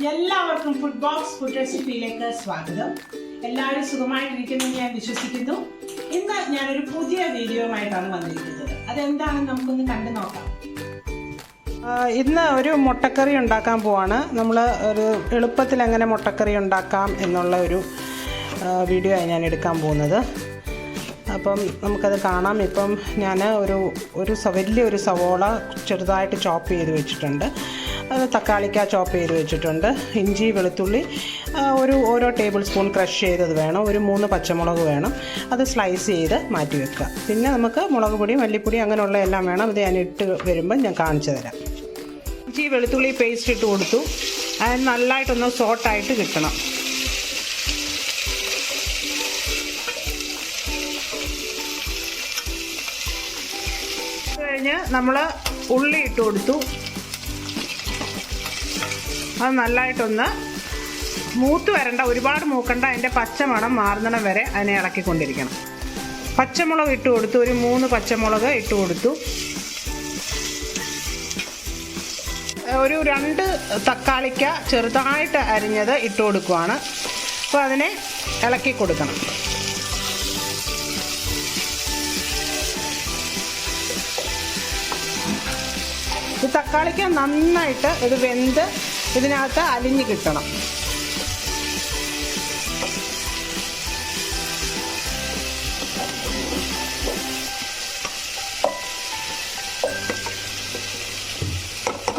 എല്ലാവർക്കും food box food റെസിപ്പിയിലേക്ക് സ്വാഗതം. എല്ലാവരും സുഖമായിട്ടിരിക്കുമെന്ന് ഞാൻ വിശ്വസിക്കുന്നു. ഇന്ന് ഞാനൊരു പുതിയ വീഡിയോയുമായിട്ടാണ് വന്നിരിക്കുന്നത്. അതെന്താണെന്ന് നമുക്കൊന്ന് കണ്ടു നോക്കാം. ഇന്ന് ഒരു മുട്ടക്കറി ഉണ്ടാക്കാൻ പോവാണ്. നമ്മൾ ഒരു എളുപ്പത്തിൽ എങ്ങനെ മുട്ടക്കറി ഉണ്ടാക്കാം എന്നുള്ള ഒരു വീഡിയോ ആണ് ഞാൻ എടുക്കാൻ പോകുന്നത്. അപ്പം നമുക്കത് കാണാം. ഇപ്പം ഞാൻ വലിയൊരു സവോള ചെറുതായിട്ട് ചോപ്പ് ചെയ്ത് വെച്ചിട്ടുണ്ട്. അത് തക്കാളിക്ക ചോപ്പ് ചെയ്ത് വെച്ചിട്ടുണ്ട്. ഇഞ്ചി വെളുത്തുള്ളി ഓരോ ടേബിൾ സ്പൂൺ ക്രഷ് ചെയ്തത് വേണം. 3 പച്ചമുളക് വേണം. അത് സ്ലൈസ് ചെയ്ത് മാറ്റി വെക്കുക. പിന്നെ നമുക്ക് മുളക് പൊടി മല്ലിപ്പൊടി അങ്ങനെയുള്ള എല്ലാം വേണം. ഇത് ഞാൻ ഇട്ട് വരുമ്പോൾ ഞാൻ കാണിച്ചു തരാം. ഇഞ്ചി വെളുത്തുള്ളി പേസ്റ്റ് ഇട്ട് കൊടുത്തു. അത് നല്ലതായിട്ടൊന്ന് സോട്ടായിട്ട് കിട്ടണം. കഴിഞ്ഞ് നമ്മൾ ഉള്ളി ഇട്ട് കൊടുത്തു. അത് നല്ലതായിട്ടൊന്ന് മൂത്ത് വരണ്ട, ഒരുപാട് മൂക്കണ്ട. അതിൻ്റെ പച്ചമണം മാറുന്നിടം വരെ അതിനെ ഇളക്കിക്കൊണ്ടിരിക്കണം. പച്ചമുളക് ഇട്ട് കൊടുത്തു. 3 പച്ചമുളക് ഇട്ട് കൊടുത്തു. 2 തക്കാളിക്ക ചെറുതായിട്ട് അരിഞ്ഞത് ഇട്ട് കൊടുക്കുവാണ്. അപ്പോൾ അതിനെ ഇളക്കി കൊടുക്കണം. ഈ തക്കാളിക്ക നന്നായിട്ട് ഇത് വെന്ത് ഇതിനകത്ത് അലിഞ്ഞ് കിട്ടണം.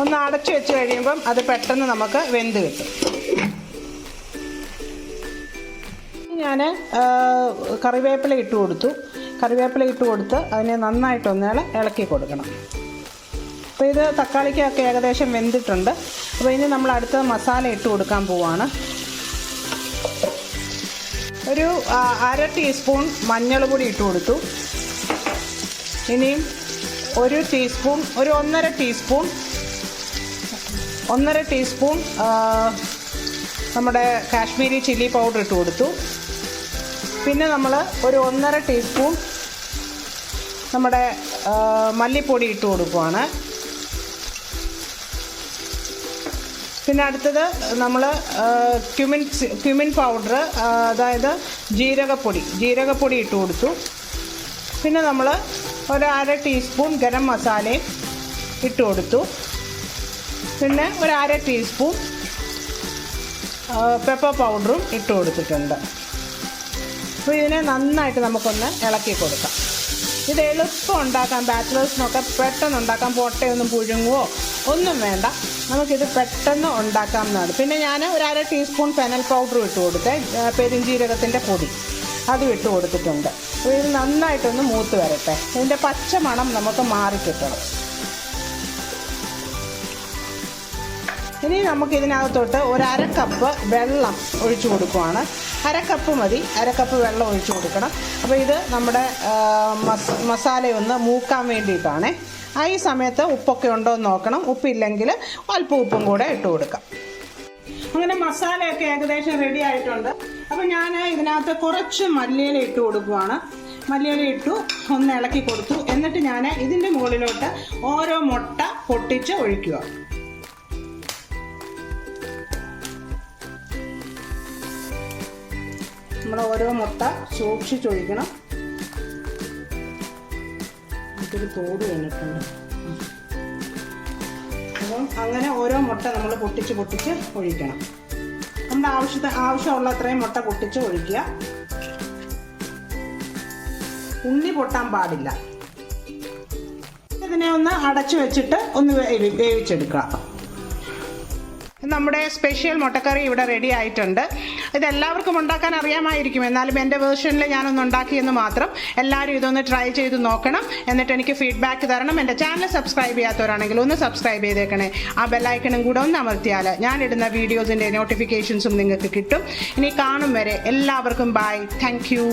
ഒന്ന് അടച്ചു വെച്ച് കഴിയുമ്പം അത് പെട്ടെന്ന് നമുക്ക് വെന്ത് കിട്ടും. ഞാൻ കറിവേപ്പില ഇട്ട് കൊടുത്തു. കറിവേപ്പില ഇട്ട് കൊടുത്ത് അതിനെ നന്നായിട്ടൊന്ന് ഇളക്കി കൊടുക്കണം. അപ്പോൾ ഇത് തക്കാളിക്കൊക്കെ ഏകദേശം വെന്തിട്ടുണ്ട്. അപ്പോൾ ഇനി നമ്മൾ അടുത്ത മസാല ഇട്ട് കൊടുക്കാൻ പോവാണ്. 1/2 ടീസ്പൂൺ മഞ്ഞൾ പൊടി ഇട്ട് കൊടുത്തു. ഇനിയും 1 ടീസ്പൂൺ 1.5 ടീസ്പൂൺ നമ്മുടെ കാശ്മീരി ചില്ലി പൗഡർ ഇട്ട് കൊടുത്തു. പിന്നെ നമ്മൾ 1.5 ടീസ്പൂൺ നമ്മുടെ മല്ലിപ്പൊടി ഇട്ട് കൊടുക്കുവാണ്. പിന്നെ അടുത്തത് നമ്മൾ ക്യുമിൻ പൗഡർ, അതായത് ജീരകപ്പൊടി ഇട്ട് കൊടുത്തു. പിന്നെ നമ്മൾ 1/2 ടീസ്പൂൺ ഗരം മസാലയും ഇട്ട് കൊടുത്തു. പിന്നെ 1/2 ടീസ്പൂൺ പെപ്പർ പൗഡറും ഇട്ട് കൊടുത്തിട്ടുണ്ട്. അപ്പോൾ ഇതിനെ നന്നായിട്ട് നമുക്കൊന്ന് ഇളക്കി കൊടുക്കാം. ഇത് എളുപ്പം ഉണ്ടാക്കാം. ബാച്ചിലേഴ്സിനൊക്കെ പെട്ടെന്ന് ഉണ്ടാക്കാം. പൊട്ടയൊന്നും പുഴുങ്ങുവോ ഒന്നും വേണ്ട. നമുക്കിത് പെട്ടെന്ന് ഉണ്ടാക്കാവുന്നതാണ്. പിന്നെ ഞാൻ 1/2 ടീസ്പൂൺ ഫെനൽ പൗഡർ ഇട്ട് കൊടുത്തേ, പെരുംജീരകത്തിൻ്റെ പൊടി അതും ഇട്ട് കൊടുത്തിട്ടുണ്ട്. അപ്പോൾ ഇത് നന്നായിട്ടൊന്ന് മൂത്ത് വരട്ടെ. ഇതിൻ്റെ പച്ചമണം നമുക്ക് മാറിക്കിട്ടണം. ഇനി നമുക്കിതിനകത്തോട്ട് 1/2 കപ്പ് വെള്ളം ഒഴിച്ചു കൊടുക്കുവാണ്. 1/2 കപ്പ് മതി. 1/2 കപ്പ് വെള്ളം ഒഴിച്ചു കൊടുക്കണം. അപ്പോൾ ഇത് നമ്മുടെ മസാലയൊന്ന് മൂക്കാൻ വേണ്ടിയിട്ടാണ്. ഈ സമയത്ത് ഉപ്പൊക്കെ ഉണ്ടോ എന്ന് നോക്കണം. ഉപ്പില്ലെങ്കിൽ അല്പം ഉപ്പും കൂടെ ഇട്ട് കൊടുക്കാം. അങ്ങനെ മസാലയൊക്കെ ഏകദേശം റെഡി ആയിട്ടുണ്ട്. അപ്പോൾ ഞാൻ ഇതിനകത്ത് കുറച്ച് മല്ലിയില ഇട്ട് കൊടുക്കുവാണ്. മല്ലിയില ഇട്ടു, ഒന്ന് ഇളക്കി കൊടുത്തു. എന്നിട്ട് ഞാൻ ഇതിൻ്റെ മുകളിലോട്ട് ഓരോ മുട്ട പൊട്ടിച്ച് ഒഴിക്കുക. നമ്മൾ ഓരോ മുട്ട സൂക്ഷിച്ചൊഴിക്കണം. ഇതൊരു തോട് കഴിഞ്ഞിട്ടുണ്ട്. അപ്പം അങ്ങനെ ഓരോ മുട്ട നമ്മൾ പൊട്ടിച്ച് ഒഴിക്കണം. നമ്മുടെ ആവശ്യമുള്ള അത്രയും മുട്ട പൊട്ടിച്ച് ഒഴിക്കുക. ഉണ്ണി പൊട്ടാൻ പാടില്ല. ഇതിനെ ഒന്ന് അടച്ചു വെച്ചിട്ട് ഒന്ന് വേവിച്ചെടുക്കുക. നമ്മുടെ സ്പെഷ്യൽ മുട്ടക്കറി ഇവിടെ റെഡി ആയിട്ടുണ്ട്. ഇതെല്ലാവർക്കും ഉണ്ടാക്കാൻ അറിയാമായിരിക്കും. എന്നാലും എൻ്റെ വേർഷനിൽ ഞാനൊന്ന് ഉണ്ടാക്കിയെന്ന് മാത്രം. എല്ലാവരും ഇതൊന്ന് ട്രൈ ചെയ്ത് നോക്കണം. എന്നിട്ട് എനിക്ക് ഫീഡ്ബാക്ക് തരണം. എൻ്റെ ചാനൽ സബ്സ്ക്രൈബ് ചെയ്യാത്തവരാണെങ്കിൽ ഒന്ന് സബ്സ്ക്രൈബ് ചെയ്തേക്കണേ. ആ ബെല്ലൈക്കണും കൂടെ ഒന്ന് അമർത്തിയാൽ ഞാനിടുന്ന വീഡിയോസിൻ്റെ നോട്ടിഫിക്കേഷൻസും നിങ്ങൾക്ക് കിട്ടും. ഇനി കാണും വരെ എല്ലാവർക്കും ബൈ. Thank you.